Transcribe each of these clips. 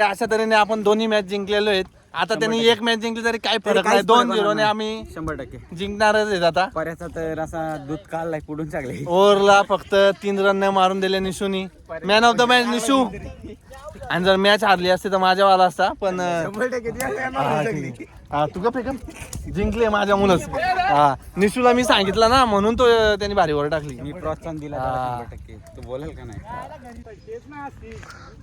अशा तऱ्हेने आपण दोन्ही मॅच जिंकलेलो आहेत. आता त्यांनी एक मॅच जिंकली तरी काय फरक नाही. 2-0 ने आम्ही 100% जिंकणारच आहेत. आता पर्याचा तर असा दूध काढलाय पुढून चांगले. ओव्हरला फक्त 3 रन मारून दिले निशूनी. Man of the match Nishu. आणि जर मॅच हारली असती तर माझ्या वाला असता. पण तू का फेकन जिंकले माझ्या मुलंच. निशूला मी सांगितलं ना म्हणून तो त्यांनी भारीवर टाकली. मी प्रोत्साहन दिला 100%. तू बोलेल का नाही.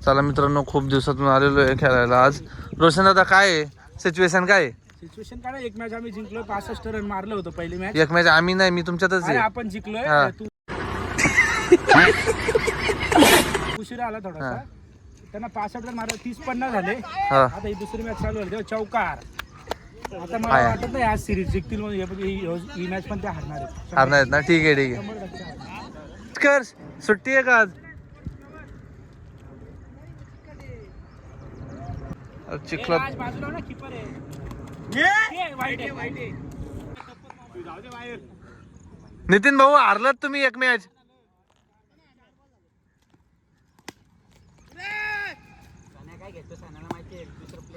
चला मित्रांनो, खूप दिवसातून आलेलो आहे खेळायला. आज रोशन दादा काय आहे सिच्युएशन? काय आहे सिच्युएशन? काय एक मॅच आम्ही जिंकलो, 65 रन मारलं होतं पहिली मॅच. एक मॅच आम्ही नाही, मी तुमच्यातच आहे. आपण जिंकलोय. उशिरा आला थोडासा. त्यांना 65 रन मारले, 30-50 झाले. आता ही दुसरी मॅच चालू झाली तेव्हा चौकार. आता मला वाटत नाही आज सिरीज जिंकतील म्हणून. ही मॅच पण ते हारणार आहेत ना. ठीक आहे ठीक आहे. कर सुट्टी आहे का आज? चिखलात नितीन भाऊ हारलात तुम्ही एक मॅच.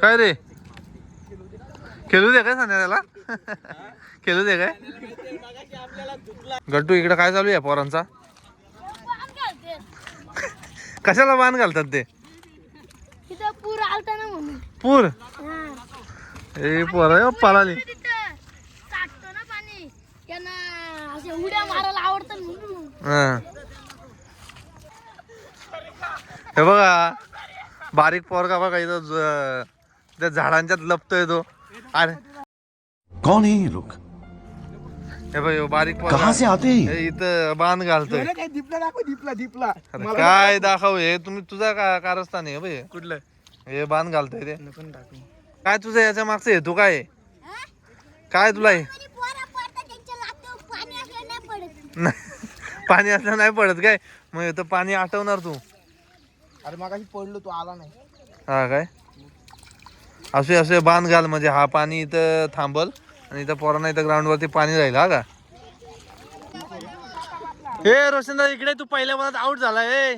काय रे खेळू दे काय सांगा त्याला? खेळू दे काय? गट्टू इकडे काय चालू आहे पोरांचा? कशाला बाण घालतात ते? पूर आलता ना म्हणून. पूर? ए पोरा पळाली. साठतो ना पाणी, त्यांना असे उड्या मारायला आवडतं म्हणून. हे बघा बारीक पोरगा बघा इथं त्या झाडांच्यात लपतोय तो. अरे कौन है ये लोग? हे बघ बारीक कहां से आते हैं? इथं बांध घालतोय. दीपला काय दाखव हे तुम्ही तुझा कारस्थान आहे भाई. कुठलं हे बांध घालतोय ते? काय तुझं याच्या मागचं हेतू काय आहे? काय तुला हे पाणी असलं नाही पडत काय? मग इथं पाणी आटवणार तू? अरे मागाशी पडलो, तू आला नाही. हा काय असे असे बांध घाल म्हणजे हा पाणी इथं थांबल आणि इथं पोरांना इथं ग्राउंड वरती पाणी जाईल. हा का? हे रोशन इकडे तू पहिल्या बॉलात आउट झालाय.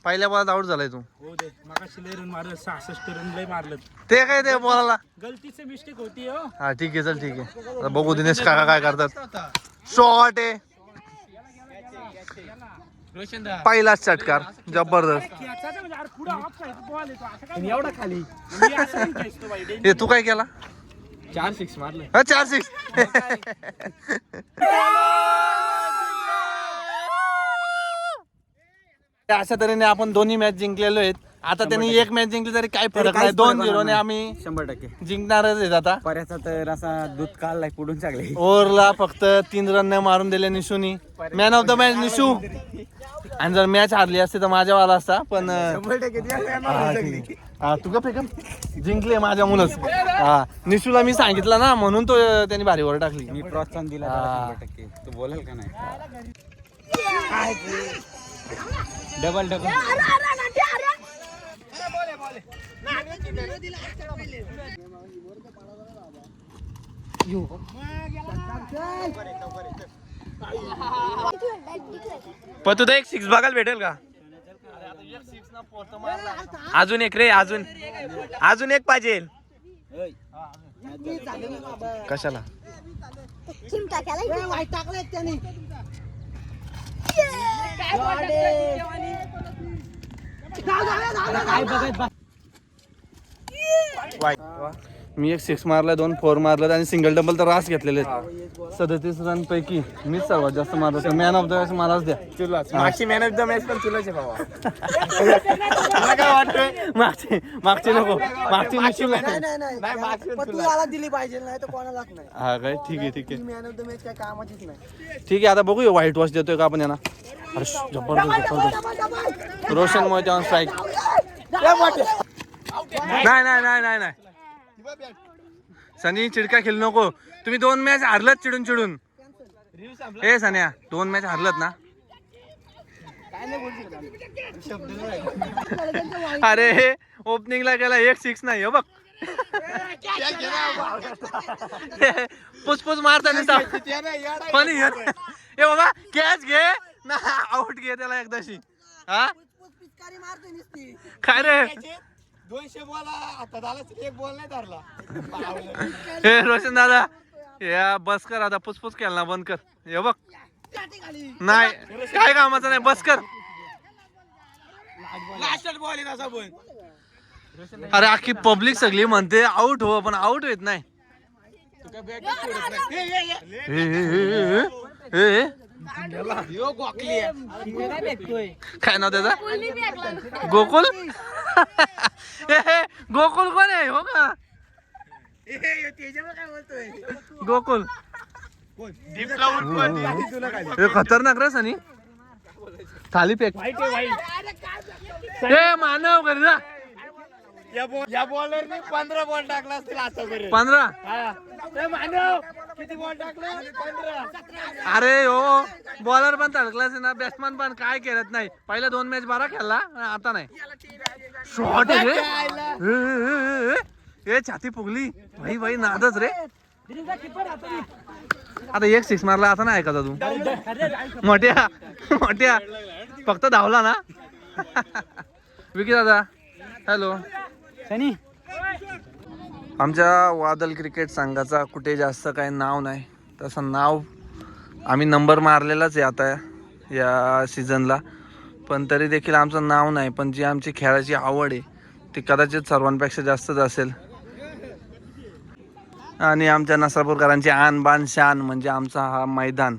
पहिल्या बॉलात आउट झालाय तू. हो दे, मागाशी लय रन मारलं, 66 रन लय मारलं. ते काय ते बॉलाला गलती से मिस्टेक होती है. हा ठीक आहे चल ठीक आहे. आता बघू दिनेश काका काय करतात. शॉट आहे पहिलाच षटकार जबरदस्त. एवढा खाली हे तू काय केला? 4 6 मारले. 4 6. अशा तऱ्हेने आपण दोन्ही मॅच जिंकलेलो आहेत. आता त्यांनी एक मॅच जिंकली तरी काय फरक नाही. 2-0 ने आम्ही 100% जिंकणारच आहेत. आता पर्याचा तर असा दूध काढलाय पुढून चांगले. ओव्हरला फक्त 3 रन मारून दिले निशूनी. Man of the match Nishu. आणि जर मॅच हारली असती तर माझ्या वाला असता. पण तू का फेकन जिंकले माझ्या मुलंच. निशूला मी सांगितलं ना म्हणून तो त्यांनी भारीवर टाकली. मी प्रोत्साहन दिला 100%. तू बोलेल का नाही. डबल पण तुझा एक 6 बघायला भेटेल का? अजून एक रे, अजून एक पाहिजे. कशाला? मी एक 6 मारलाय, 2 4 मारलं आणि सिंगल डबल तर रास घेतलेले. 37 रन पैकी मीच सर्वात जास्त मारलं. तर मॅन ऑफ द मॅच मलाच द्या. मागची मॅन ऑफ द मॅच पण तुलाच आहे बाबा. काय वाटतंय? मागचे नको, मागची निश्चित दिली पाहिजे, नाही तर कोणालाच नाही. हा काय ठीक आहे ठीक आहे मॅन ऑफ द मॅच काय कामाचीच नाही. ठीक आहे. आता बघूया व्हाईट वॉश देतोय का आपण यांना. अरे जबरदस्त रोशन मोहिते ऑन स्ट्राईक. नाही सनी चिडका खेळू नको. तुम्ही 2 मॅच हारलत चिडून. ए सन्या 2 मॅच हारलत ना. अरे ओपनिंगला गेला 1 6 नाही हो बघ. पुसपुस मारता पण ए बाबा कॅच घे ना, आउट घे त्याला एकदाशी. हा काय रे 200 बॉला आता झाला, एक बॉल नाही धरला. हे रोशन दादा या बस कर आता, पुसपुस केला ना बंद कर. हे बघ नाही काय कामाचं नाही, बस कर. लास्ट बॉल आहे तसा पण. अरे अख्खी पब्लिक सगळी म्हणते आउट हो, पण आउट होत नाही. काय नाव त्याचा? गोकुल. गोकुल कोण आहे हो का? गोकुल हे खतरनाक रे सनी. थाली फेक. हे मानव घरी जा. या बॉलरने 15 बॉल टाकला असतील आतापर्यंत. 15. मानव किती बॉल टाकले? 15. अरे हो बॉलर पण तडकलाच ना, बॅट्समॅन पण काय खेळत नाही. पहिल्या 2 मॅच बरा खेळला, आता नाही. शॉट रे हे छाती फुगली भाई भाई, नादच रे. आता 1 6 मारला, आता नाही ऐकायचा तू. मोठ्या मोठ्या फक्त धावला ना. विकी दादा हॅलो. आमच्या वादल क्रिकेट संघाचा कुठे जास्त काही नाव नाही, तसं नाव आम्ही नंबर मारलेलाच आहे आता या सीझनला, पण तरी देखील आमचं नाव नाही. पण जी आमची खेळाची आवड आहे ती कदाचित सर्वांपेक्षा जास्तच असेल. आणि आमच्या नसरापूरकरांची आन बान शान म्हणजे आमचा हा मैदान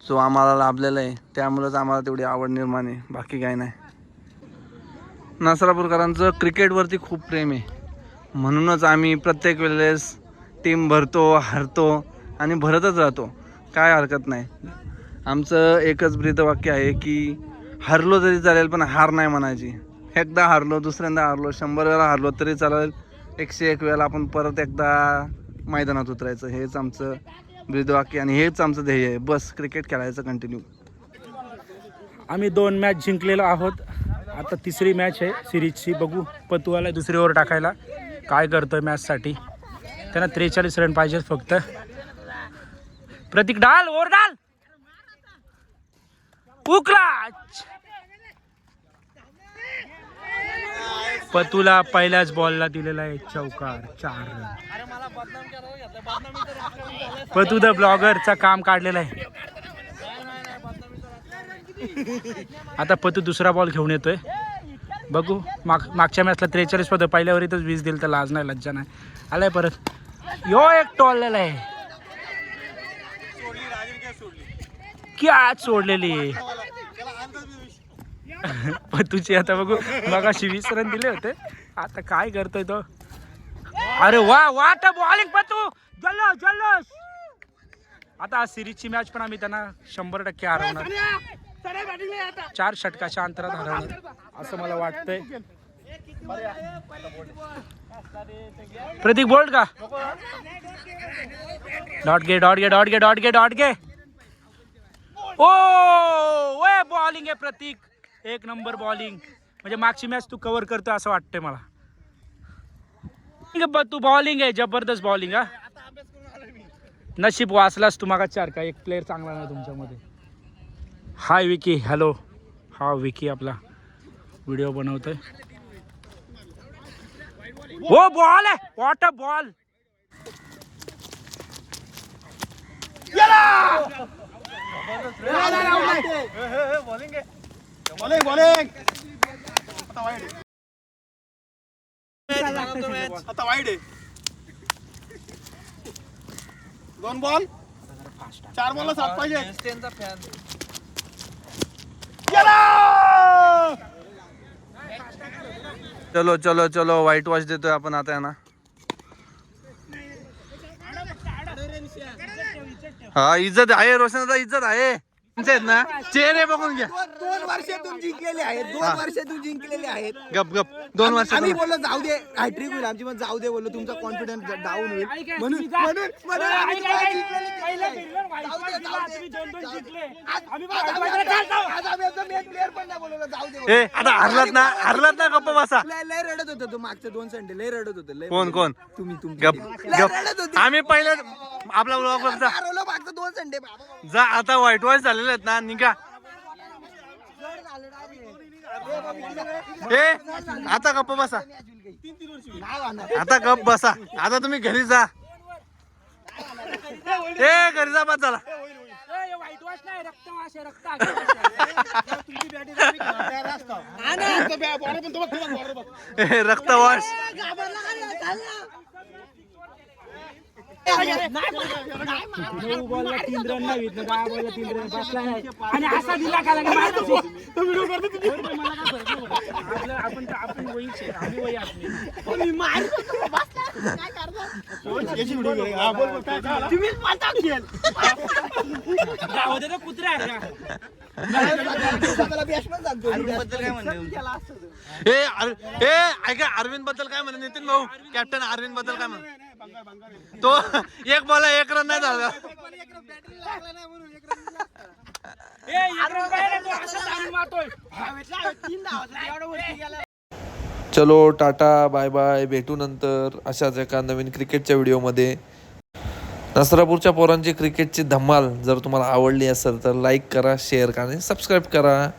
जो आम्हाला लाभलेला आहे, त्यामुळंच आम्हाला तेवढी आवड निर्माण आहे, बाकी काही नाही. नसरापूरकरांचं क्रिकेटवरती खूप प्रेम आहे, म्हणूनच आम्ही प्रत्येक वेळेस टीम भरतो, हरतो आणि भरतच राहतो, काय हरकत नाही. आमचं एकच ब्रीदवाक्य आहे की हरलो तरी चालेल पण हार नाही म्हणायची. एकदा हारलो, दुसऱ्यांदा हारलो, 100 वेळा हारलो तरी चालेल, 101 वेळा आपण परत एकदा मैदानात उतरायचं. हेच आमचं ब्रीदवाक्य आणि हेच आमचं ध्येय आहे. बस क्रिकेट खेळायचं कंटिन्यू. आम्ही 2 मॅच जिंकलेलो आहोत, आता 3री मॅच आहे सिरीजची. बघू पतूवाला 2री ओव्हर टाकायला काय करतोय मॅचसाठी. त्यांना 43 रन पाहिजे फक्त. प्रतीक डाल, ओव्हर डाल, उकला. पतूला पहिल्याच बॉलला दिलेला आहे चौकार, 4 रन. पतू द ब्लॉगरचा काम काढलेला आहे. आता पतू 2रा बॉल घेऊन येतोय. बघू मागच्या मॅचला 43 होतं, पहिल्यावर इथंच 20 दिलं तर लाज नाही लज्जा नाही. आलाय परत, यो एक टॉललेला आहे. क्या सोडलेली पतूची. आता बघू मगाशी 20 रन दिले होते, आता काय करतोय तो. अरे वा वाट बॉलिंग पतू, जल्लोष जल्लोष. आता सिरीजची मॅच पण आम्ही त्यांना 100% हरवणार, 4 षटकाच्या अंतरात हरवणार असं मला वाटतंय. प्रतीक बोल्ड का डॉट गे डॉट गे डॉट गे डॉट गे डॉट गे. ओ वे बॉलिंग आहे प्रतीक, 1 नंबर बॉलिंग. म्हणजे मागची मॅच तू कव्हर करतोय असं वाटतंय मला. तू बॉलिंग आहे, जबरदस्त बॉलिंग. हा नशीब वाचलास तू मागा 4 का, एक प्लेअर चांगला नाही तुमच्यामध्ये. हाय विकी, हॅलो. हा विकी आपला व्हिडिओ बनवतोय. ओ बॉल आहे, व्हॉट अ बॉल. आता वाईड आहे. 2 बॉल 4 बॉलला 7 पाहिजे. चलो चलो चलो, व्हाईट वॉश देतोय आपण आता ना. हा इज्जत आहे रोशन, इज्जत आहे ना. चेहरे बघून घ्या. 2 वर्षातून जिंकलेले आहेत, 2 वर्षातून जिंकलेले आहेत. गप गप 2 वर्ष आम्ही बोललो जाऊ दे, हॅट्रिक होईल आमची, पण जाऊ दे बोललो, तुमचा कॉन्फिडन्स डाऊन होईल म्हणून आम्ही तुम्हाला जिंकलेली आज आम्ही आमचा मेन प्लेअर पण नाही बोलवलं, जाऊ दे. ए आता हरलात ना गप्प बसा. लय रडत होतो तो मागचे 2 संडे, लय रडत होतो. लय कोण तुम्ही गप रडत होती. आम्ही पहिले आपला ब्लॉग बघता हरवलं मागचं 2 संडे. जा. आता व्हाईट वॉश झालेले आहेत ना, निघा. ए आता गप्प बसा, आता गप्प बसा, आता तुम्ही घरी जा. ए घरी जा बस झाला. वाईट वाश नाही, रक्त वाश आहे, रक्त ए रक्तवास. बॉलला 3 रन नाही, 10 बॉलला 3 रन बसला नाही आणि असा दिला का आपण वहीच आहे, आम्ही वही आपली. जाऊ दे कुत्रा आहे का? ऐका अरविंद बद्दल काय म्हणे नितीन भाऊ, कॅप्टन अरविंद बद्दल काय म्हणे? तो एक बॉल 1 रन नाही झाला. चलो टाटा बाय बाय, भेटू नंतर अशाच एका नवीन क्रिकेटच्या व्हिडिओमध्ये. नसरापूरच्या पोरांची क्रिकेटची धमाल जर तुम्हाला आवडली असेल तर लाईक करा, शेअर करा आणि सबस्क्राईब करा.